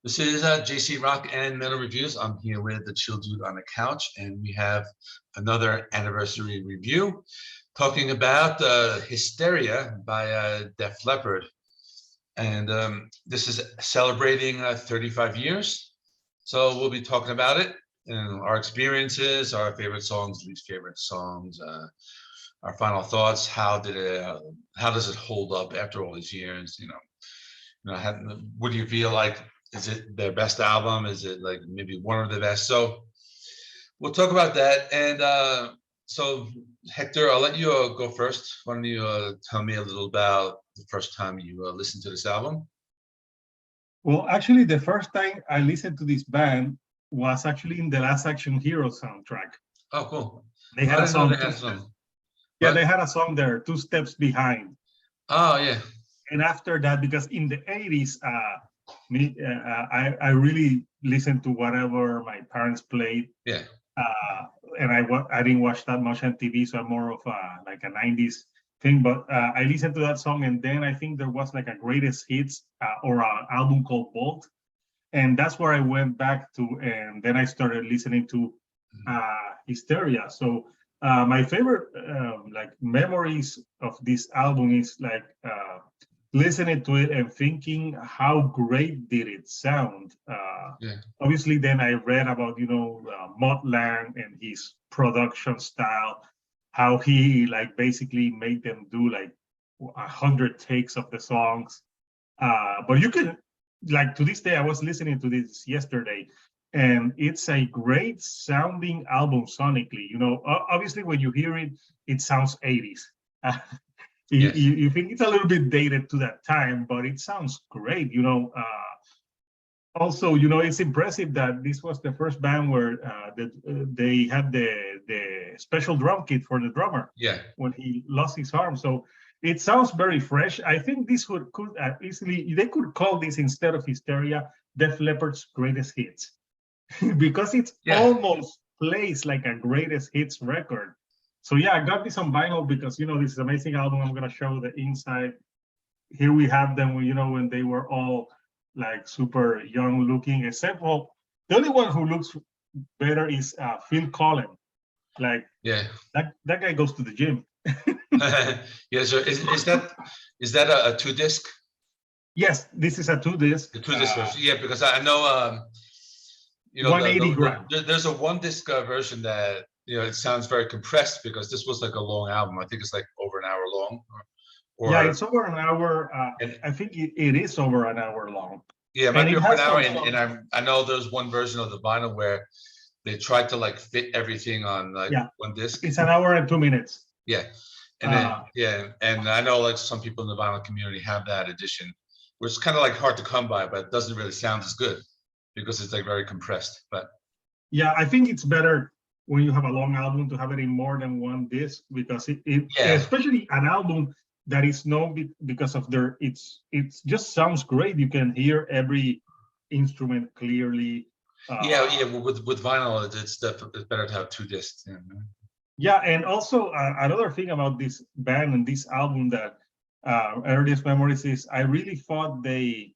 This is JC Rock and Metal Reviews. I'm here with the chill dude on the couch, and we have another anniversary review talking about Hysteria by Def Leppard. And this is celebrating 35 years. So we'll be talking about it and our experiences, our favorite songs, least favorite songs, our final thoughts. How does it hold up after all these years? What do you feel like? Is it their best album? Is it like maybe one of the best? So we'll talk about that. And so Hector, I'll let you go first. Why don't you tell me a little about the first time you listened to this album? Well, actually, the first time I listened to this band was actually in the Last Action Hero soundtrack. Oh, cool. They had a song. Yeah, What? they had a song there, Two Steps Behind. Oh, yeah. And after that, because in the 80s, I really listened to whatever my parents played. Yeah. And I didn't watch that much on TV, so I'm more of like a 90s thing. But I listened to that song, and then I think there was like a greatest hits or an album called Bolt. And that's where I went back to, and then I started listening to Hysteria. So my favorite like memories of this album is like listening to it and thinking how great did it sound. Yeah. Obviously, then I read about Mutt Lange and his production style, how he like basically made them do like 100 takes of the songs. But you can, like, to this day, I was listening to this yesterday, and it's a great sounding album sonically. Obviously when you hear it, it sounds 80s. Yes. You think it's a little bit dated to that time, but it sounds great. Also, it's impressive that this was the first band where they had the special drum kit for the drummer. Yeah. When he lost his arm. So it sounds very fresh. I think this could easily, they could call this, instead of Hysteria, Def Leppard's greatest hits. Because it's almost plays like a greatest hits record. So yeah, I got this on vinyl because, this is an amazing album. I'm going to show the inside. Here we have them, when they were all like super young looking, except, well, the only one who looks better is Phil Collins. Like, yeah, that guy goes to the gym. Yeah, so is that a 2-disc? Yes, this is a 2-disc. The 2-disc version, yeah, because I know 180 grams. There's a 1-disc version that it sounds very compressed because this was like a long album. I think it's like over an hour long. Yeah, it's over an hour. I think it is over an hour long. Yeah, it might be over an hour. And I know there's one version of the vinyl where they tried to like fit everything on like one disc. It's an hour and 2 minutes. Yeah. And then, and I know like some people in the vinyl community have that edition, which is kind of like hard to come by, but it doesn't really sound as good because it's like very compressed. But yeah, I think it's better when you have a long album to have it in more than one disc, because it especially an album that is known because of it just sounds great. You can hear every instrument clearly. With vinyl, it's better to have 2 discs. Yeah, and also another thing about this band and this album that earliest memories is I really thought they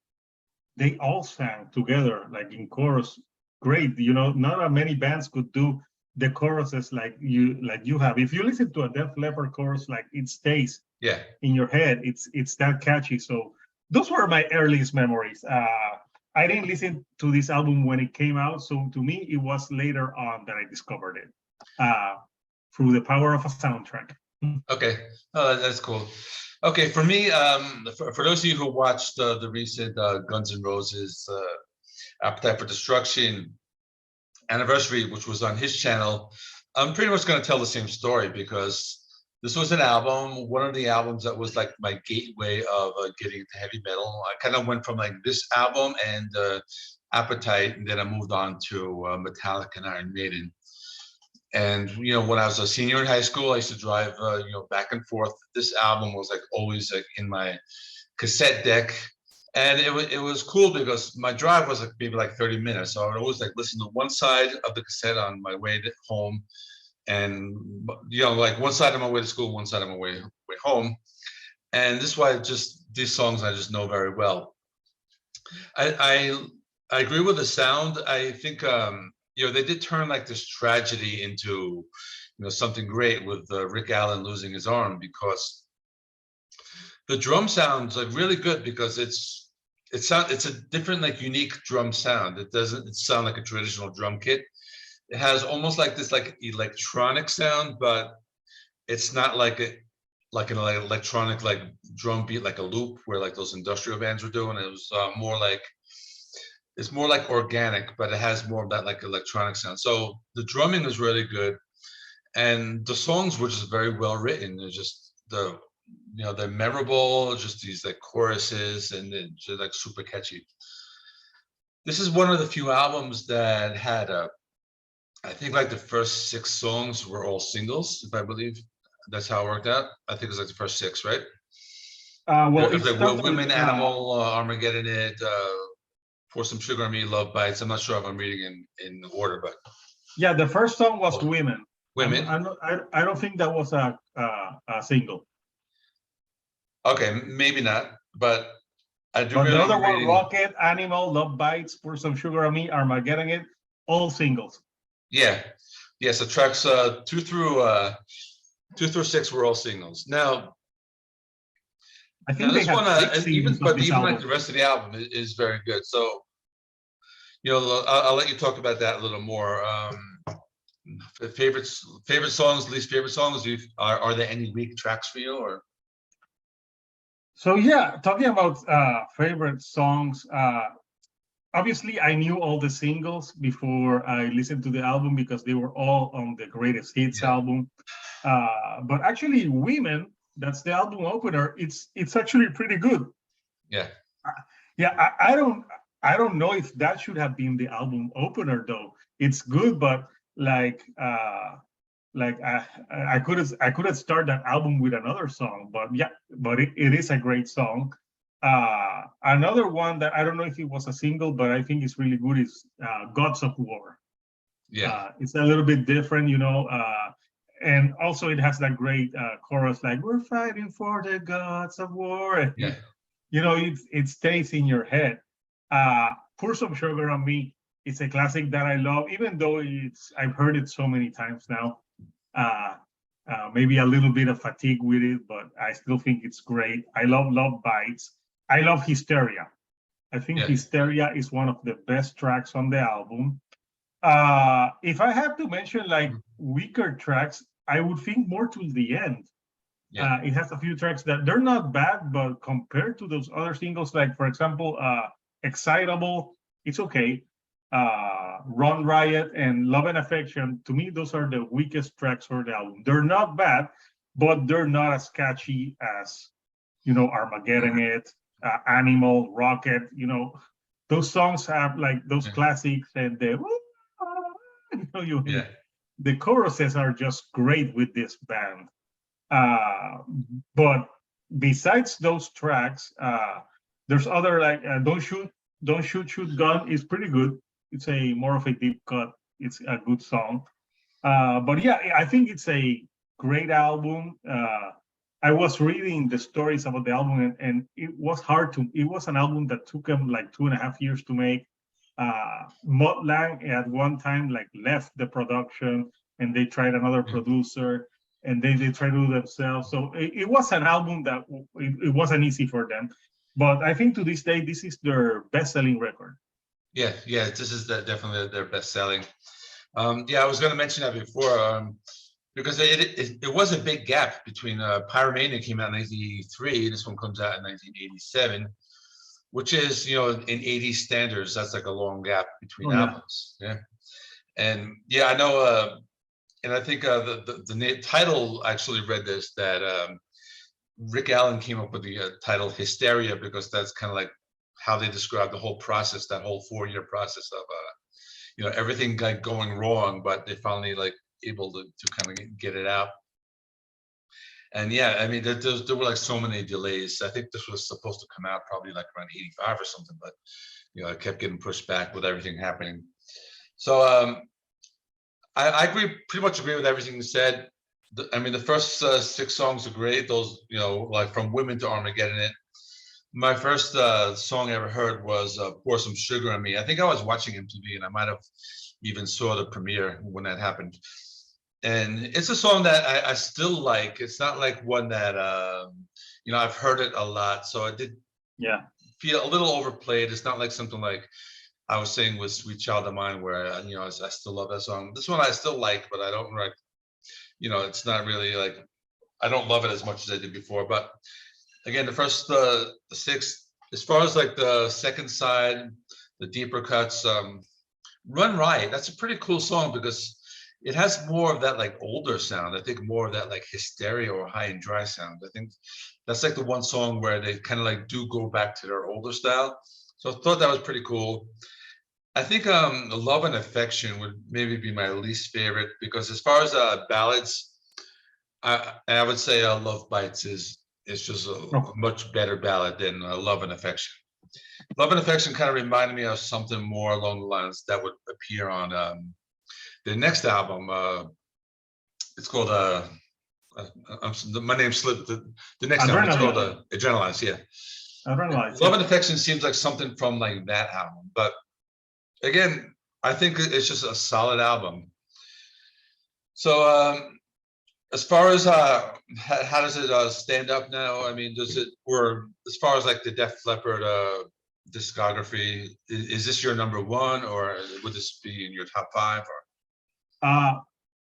all sang together, like in chorus. Great, not many bands could do the choruses like you have. If you listen to a Def Leppard chorus, like it stays in your head. It's that catchy. So those were my earliest memories. I didn't listen to this album when it came out, so to me it was later on that I discovered it through the power of a soundtrack. Okay, that's cool. Okay, for me, for those of you who watched the recent Guns N' Roses Appetite for Destruction anniversary, which was on his channel, I'm pretty much going to tell the same story because this was an album, one of the albums that was like my gateway of getting into heavy metal. I kind of went from like this album and Appetite, and then I moved on to Metallica and Iron Maiden. And when I was a senior in high school, I used to drive back and forth. This album was like always like in my cassette deck. And it was cool because my drive was like maybe like 30 minutes. So I would always like listen to one side of the cassette on my way home. And, like one side on my way to school, one side on my way home. And this is why these songs I just know very well. I I agree with the sound. I think they did turn like this tragedy into something great with Rick Allen losing his arm, because the drum sounds like really good, because it's a different, like, unique drum sound. It doesn't sound like a traditional drum kit. It has almost like this like electronic sound, but it's not like an electronic like drum beat, like a loop where like those industrial bands were doing. It was more like, it's more like organic, but it has more of that like electronic sound. So the drumming is really good, and the songs were just very well written. They're just they're memorable, just these like choruses, and then just like super catchy. This is one of the few albums that had I think like the first 6 songs were all singles, if I believe. That's how it worked out. I think it was like the first 6, right? Well, It it was like started. Women, Animal, Armageddon, It, Pour Some Sugar on Me, Love Bites. I'm not sure if I'm reading in order, but Yeah, the first song was Women. Women. I don't think that was a single. Okay, maybe not, but I do But the remember other one, reading. Rocket, Animal, Love Bites, Pour Some Sugar on Me, Armageddon, It, all singles. Yeah, so tracks 2 through 6 were all singles. Now I think they this had one, 6 singles on this even like album. the rest of the album is very good. So I'll let you talk about that a little more. Favorite songs, least favorite songs. Are there any weak tracks for you, or? So yeah, talking about favorite songs, obviously I knew all the singles before I listened to the album because they were all on the Greatest Hits album. But actually, Women, that's the album opener. It's actually pretty good. Yeah. Yeah, I don't know if that should have been the album opener though. It's good, but like I could have started that album with another song, but yeah, but it is a great song. Another one that I don't know if it was a single, but I think it's really good is Gods of War. Yeah. It's a little bit different, and also it has that great chorus like "We're fighting for the gods of war." Yeah. It stays in your head. Pour Some Sugar on Me. It's a classic that I love, even though I've heard it so many times now. Maybe a little bit of fatigue with it, but I still think it's great. I love Love Bites. I love Hysteria. I think Hysteria is one of the best tracks on the album. If I have to mention like weaker tracks, I would think more to the end. It has a few tracks that they're not bad, but compared to those other singles, like for example, Excitable, it's okay. Run Riot and Love and Affection, to me, those are the weakest tracks for the album. They're not bad, but they're not as catchy as, Armageddon, It, Animal, Rocket. Those songs have like those classics, and the choruses are just great with this band. But besides those tracks, there's other like Don't Shoot Gun is pretty good. It's a more of a deep cut. It's a good song. But yeah, I think it's a great album. I was reading the stories about the album, and it was it was an album that took them like 2.5 years to make. Mutt Lange at one time like left the production, and they tried another producer, and they tried to do themselves. So it was an album that it wasn't easy for them. But I think to this day, this is their best-selling record. Yeah, this is definitely their best-selling. I was going to mention that before, because it was a big gap between Pyromania came out in 1983, this one comes out in 1987, which is, in 80s standards, that's like a long gap between albums. Yeah. And I know, and I think the title actually read this, that Rick Allen came up with the title Hysteria, because that's kind of like how they describe the whole process, that whole 4-year process of everything like going wrong, but they finally like able to kind of get it out. And I mean, there were like so many delays. I think this was supposed to come out probably like around 85 or something, but it kept getting pushed back with everything happening. So I pretty much agree with everything you said. I mean, the first 6 songs are great. Those, like from Women to Armageddon, It. My first song I ever heard was "Pour Some Sugar on Me." I think I was watching MTV, and I might have even saw the premiere when that happened. And it's a song that I still like. It's not like one that I've heard it a lot, so I did Yeah. feel a little overplayed. It's not like something like I was saying with "Sweet Child of Mine," where I still love that song. This one I still like, but I don't like. It's not really like I don't love it as much as I did before. But again, the first six, as far as like the second side, the deeper cuts, "Run Riot." That's a pretty cool song because it has more of that like older sound. I think more of that like Hysteria or High and Dry sound. I think that's like the one song where they kind of like do go back to their older style. So I thought that was pretty cool. I think "Love and Affection" would maybe be my least favorite because as far as ballads, I would say "Love Bites" is just a Oh, much better ballad than "Love and Affection." "Love and Affection" kind of reminded me of something more along the lines that would appear on the next album. It's called my name slipped. The next album. It's called Adrenaline. Adrenaline. Yeah. Adrenaline. "Love Yeah. and Affection" seems like something from like that album, but again, I think it's just a solid album. So as far as how does it stand up now? I mean, does it or as far as like the Def Leppard discography, is this your number one, or would this be in your top five? Or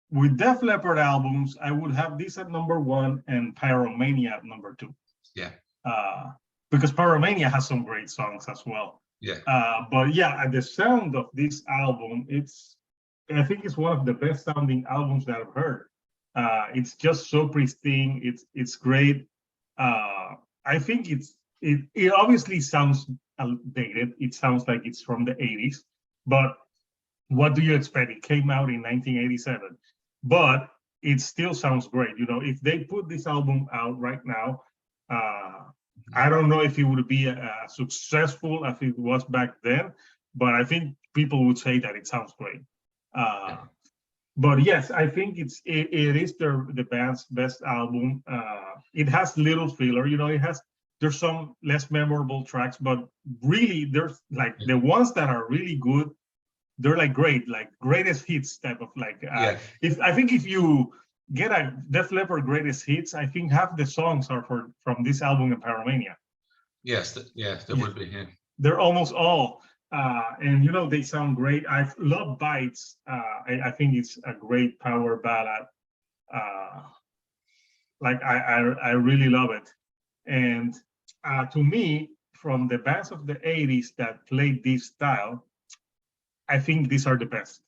With Def Leppard albums, I would have this at number one and Pyromania at number two. yeah, Uh, because Pyromania has some great songs as well. yeah, But yeah, the sound of this album, I think it's one of the best sounding albums that I've heard. It's just so pristine. It's great. I think it obviously sounds dated. It sounds like it's from the 80s, but what do you expect? It came out in 1987, but it still sounds great. If they put this album out right now, I don't know if it would be successful as it was back then, but I think people would say that it sounds great. yeah, But yes, I think it is the band's best album. It has little filler, there's some less memorable tracks, but really there's like yeah. the ones that are really good. They're like great, like greatest hits type of like. Yeah. If you get a Def Leppard greatest hits, I think half the songs are from this album and Pyromania. Yes, yes, there would be. Yeah. They're almost all, and they sound great. I love Bites. I think it's a great power ballad. Like I really love it. And to me, from the bands of the 80s that played this style, I think these are the best.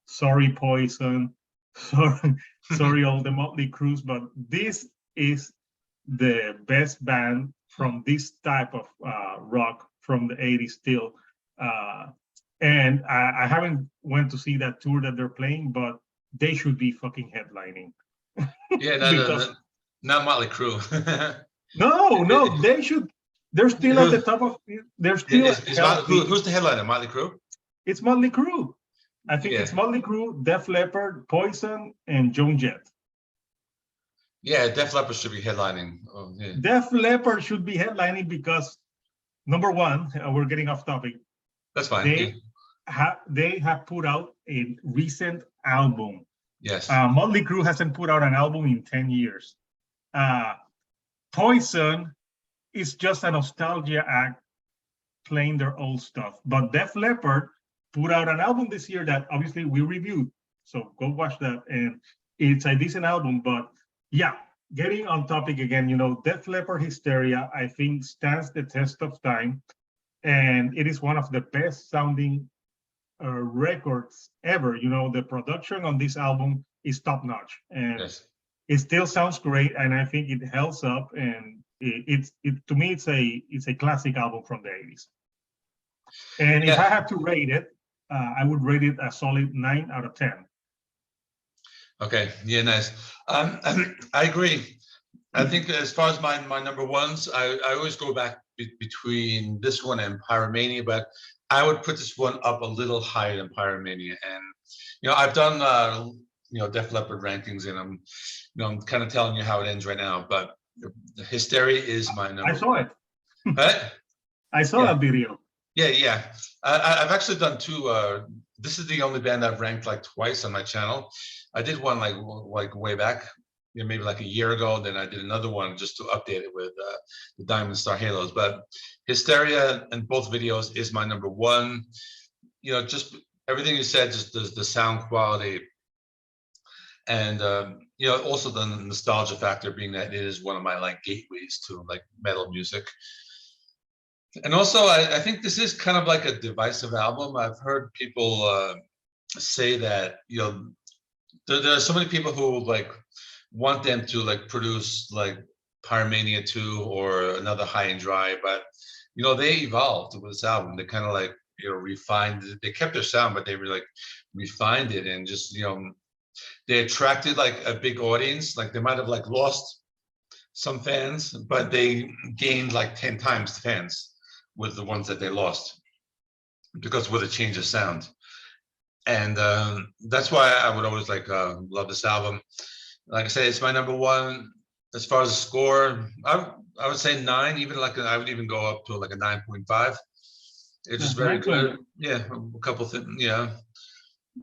Sorry, Poison. Sorry, all the Motley Crues, but this is the best band from this type of rock from the 80s still. And I haven't went to see that tour that they're playing, but they should be fucking headlining. Yeah, Because not Motley Crue. no, they should. They're still at the top of. They're still. Who's the headliner? Motley Crue? It's Motley Crue. I think Yeah. it's Motley Crue, Def Leppard, Poison, and Joan Jett. Yeah, Def Leppard should be headlining. Oh, yeah. Def Leppard should be headlining because, number one, we're getting off topic. That's fine. They have put out a recent album. Yes. Motley Crue hasn't put out an album in 10 years. Poison is just a nostalgia act playing their old stuff. But Def Leppard put out an album this year that obviously we reviewed. So go watch that. And it's a decent album. But yeah, getting on topic again, Def Leppard Hysteria, I think stands the test of time. And it is one of the best sounding records ever. The production on this album is top notch. And yes. It still sounds great. And I think it holds up. And to me, it's a classic album from the 80s. And if I had to rate it, I would rate it a solid 9 out of 10. Okay. Yeah, nice. I agree. I think as far as my number ones, I always go back between this one and Pyromania, but I would put this one up a little higher than Pyromania. And I've done Def Leppard rankings, and I'm kind of telling you how it ends right now. But Hysteria is my I number saw one. it. Right? I saw Yeah. that video. Yeah. I've actually done two. This is the only band I've ranked like twice on my channel. I did one like way back, maybe like a year ago. Then I did another one just to update it with the Diamond Star Halos. But Hysteria in both videos is my number one. Just everything you said, just the sound quality, and also the nostalgia factor, being that it is one of my like gateways to like metal music. And also, I think this is kind of like a divisive album. I've heard people say that there are so many people who like want them to like produce like Pyromania 2 or another High and Dry, but they evolved with this album. They kind of like refined. They kept their sound, but they were like refined it, and just they attracted like a big audience. Like they might have like lost some fans, but they gained like 10 times the fans with the ones that they lost, because with a change of sound. And that's why I would always like love this album. Like I said, it's my number one. As far as the score, I would say 9. Even like I would even go up to like a 9.5. It's just very good. Yeah, a couple things. Yeah,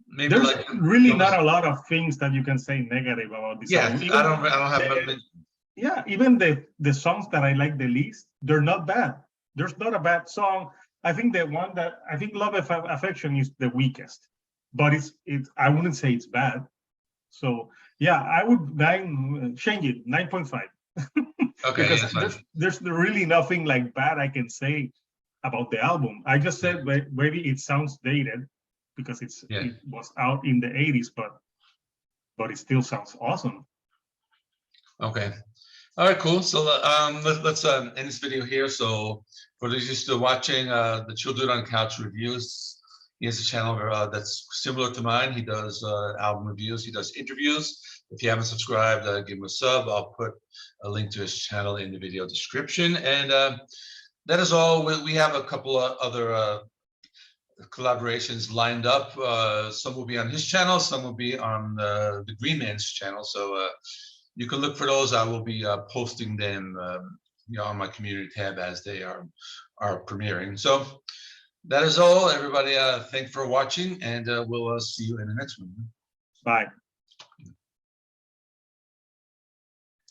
maybe there's like really not a lot of things that you can say negative about this yeah. album. I don't have. Yeah, even the songs that I like the least, they're not bad. There's not a bad song. I think the one that I think Love Affection is the weakest, but it's I wouldn't say it's bad. So yeah, I would change it 9.5. Okay, Because there's really nothing like bad I can say about the album. I just said maybe it sounds dated because it was out in the 80s, but it still sounds awesome. Okay. All right, cool. So let's end this video here. So for those of you still watching, the Chill Dude on Couch reviews, he has a channel that's similar to mine. He does album reviews. He does interviews. If you haven't subscribed, give him a sub. I'll put a link to his channel in the video description. And that is all. We have a couple of other collaborations lined up. Some will be on his channel. Some will be on the Green Man's channel. So you can look for those. I will be posting them, on my community tab as they are premiering. So that is all, everybody. Thanks for watching, and we'll see you in the next one. Bye.